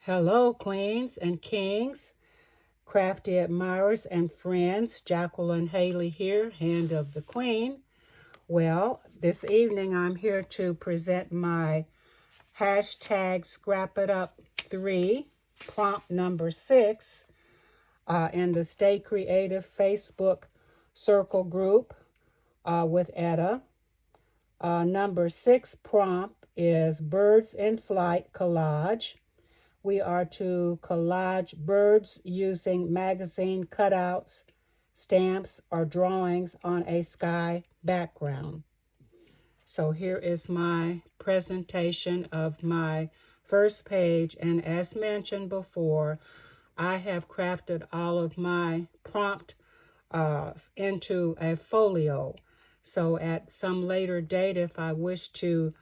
Hello, queens and kings, crafty admirers and friends. Jacqueline Haley here, Hand of the Queen. Well, this evening I'm here to present my hashtag Scrap It Up 3, prompt number 6, in the Stay Creative Facebook circle group with Etta. Number 6 prompt is Birds in Flight Collage. We are to collage birds using magazine cutouts, stamps, or drawings on a sky background. So here is my presentation of my first page, and as mentioned before, I have crafted all of my prompt into a folio. So at some later date, if I wish to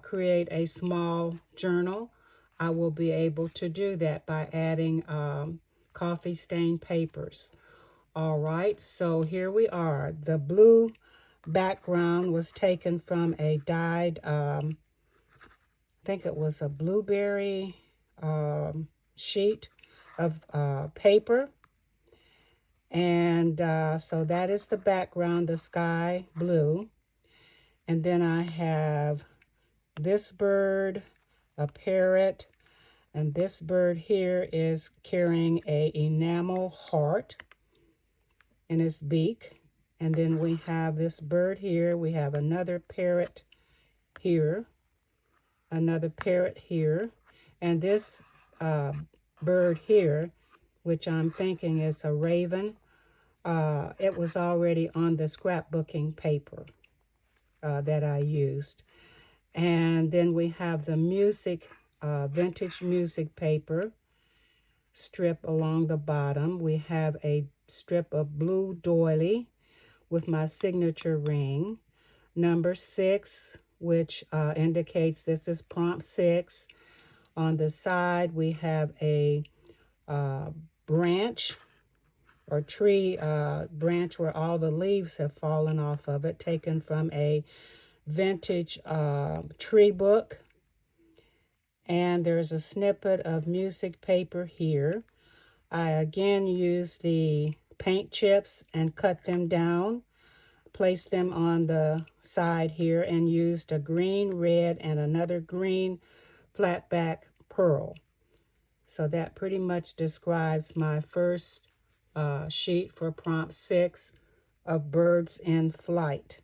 create a small journal, I will be able to do that by adding coffee stain papers. All right, so here we are. The blue background was taken from a dyed, I think it was a blueberry sheet of paper. And so that is the background, the sky blue. And then I have this bird, a parrot, and this bird here is carrying a enamel heart in its beak. And then we have this bird here. We have another parrot here, another parrot here, and this bird here, which I'm thinking is a raven. It was already on the scrapbooking paper that I used. And then we have the music, vintage music paper strip along the bottom. We have a strip of blue doily with my signature ring. Number 6, which indicates this is prompt 6. On the side, we have a branch or tree branch where all the leaves have fallen off of it, taken from a vintage tree book. And there's a snippet of music paper here. I again used the paint chips and cut them down, placed them on the side here, and used a green, red, and another green flat back pearl. So that pretty much describes my first sheet for prompt 6 of birds in flight.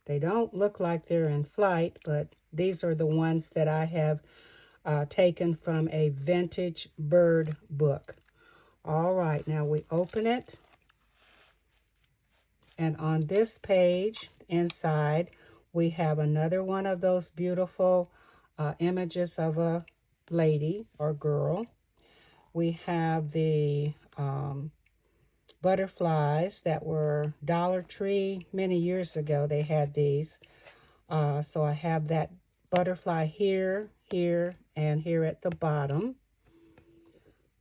They don't look like they're in flight, but these are the ones that I have taken from a vintage bird book. All right, now we open it. And on this page inside, we have another one of those beautiful images of a lady or girl. We have the butterflies that were Dollar Tree many years ago. They had these. So I have that butterfly here, here, and here at the bottom.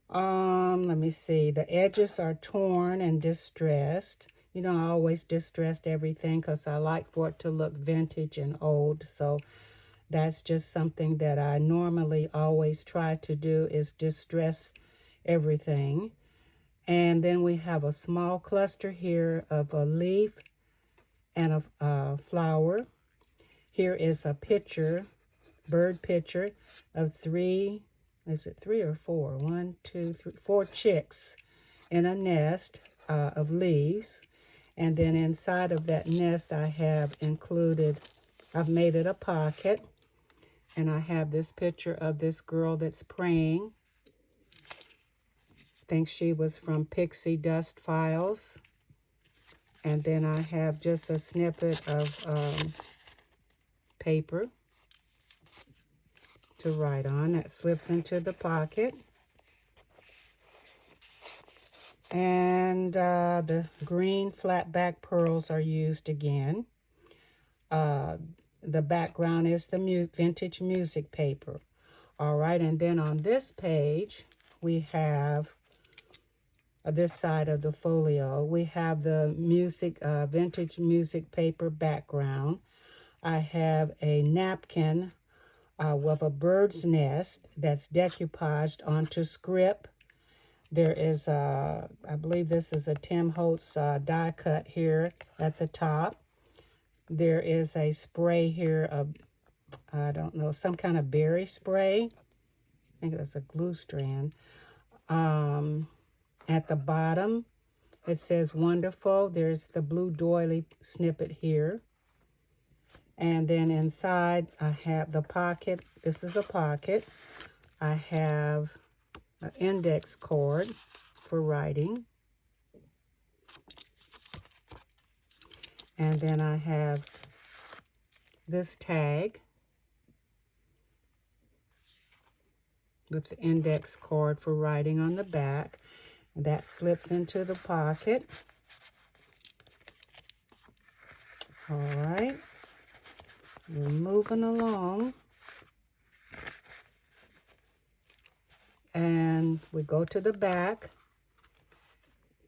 Let me see. The edges are torn and distressed. You know, I always distressed everything because I like for it to look vintage and old. So that's just something that I normally always try to do, is distress everything. And then we have a small cluster here of a leaf and a flower. Here is a picture, bird picture of 3, is it 3 or 4? 1, 2, 3, 4 chicks in a nest of leaves. And then inside of that nest I have included, I've made it a pocket. And I have this picture of this girl that's praying. I think she was from Pixie Dust Files. And then I have just a snippet of paper to write on that slips into the pocket. And the green flat back pearls are used again. The background is the vintage music paper. All right, and then on this page, we have this side of the folio, we have the music, vintage music paper background. I have a napkin with a bird's nest that's decoupaged onto script. There is a, I believe this is a Tim Holtz die cut here at the top. There is a spray here of, I don't know, some kind of berry spray. I think it's a glue strand. At the bottom, it says wonderful. There's the blue doily snippet here. And then inside, I have the pocket. This is a pocket. I have an index cord for writing. And then I have this tag with the index cord for writing on the back. And that slips into the pocket. All right. We're moving along. And we go to the back.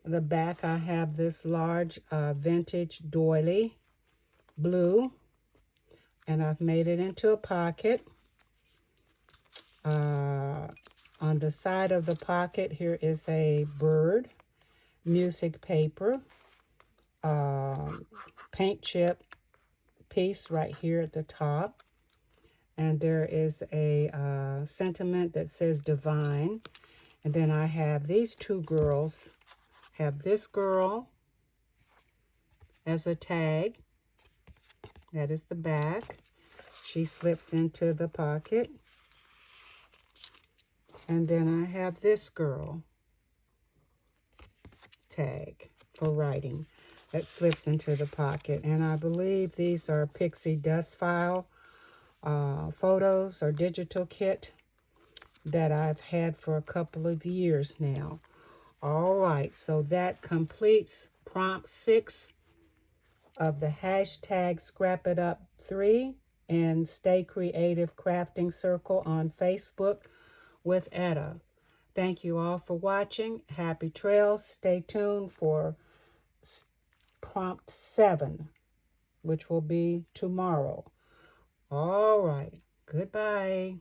The back, I have this large vintage doily, blue, and I've made it into a pocket. On the side of the pocket, here is a bird, music paper, paint chip piece right here at the top. And there is a sentiment that says divine. And then I have these two girls. Have this girl as a tag. That is the back. She slips into the pocket. And then I have this girl tag for writing that slips into the pocket. And I believe these are Pixie Dust File photos or digital kit that I've had for a couple of years now. All right, so that completes prompt 6 of the hashtag Scrap It Up 3 and Stay Creative Crafting Circle on Facebook with Etta. Thank you all for watching. Happy trails. Stay tuned for prompt 7, which will be tomorrow. All right. Goodbye.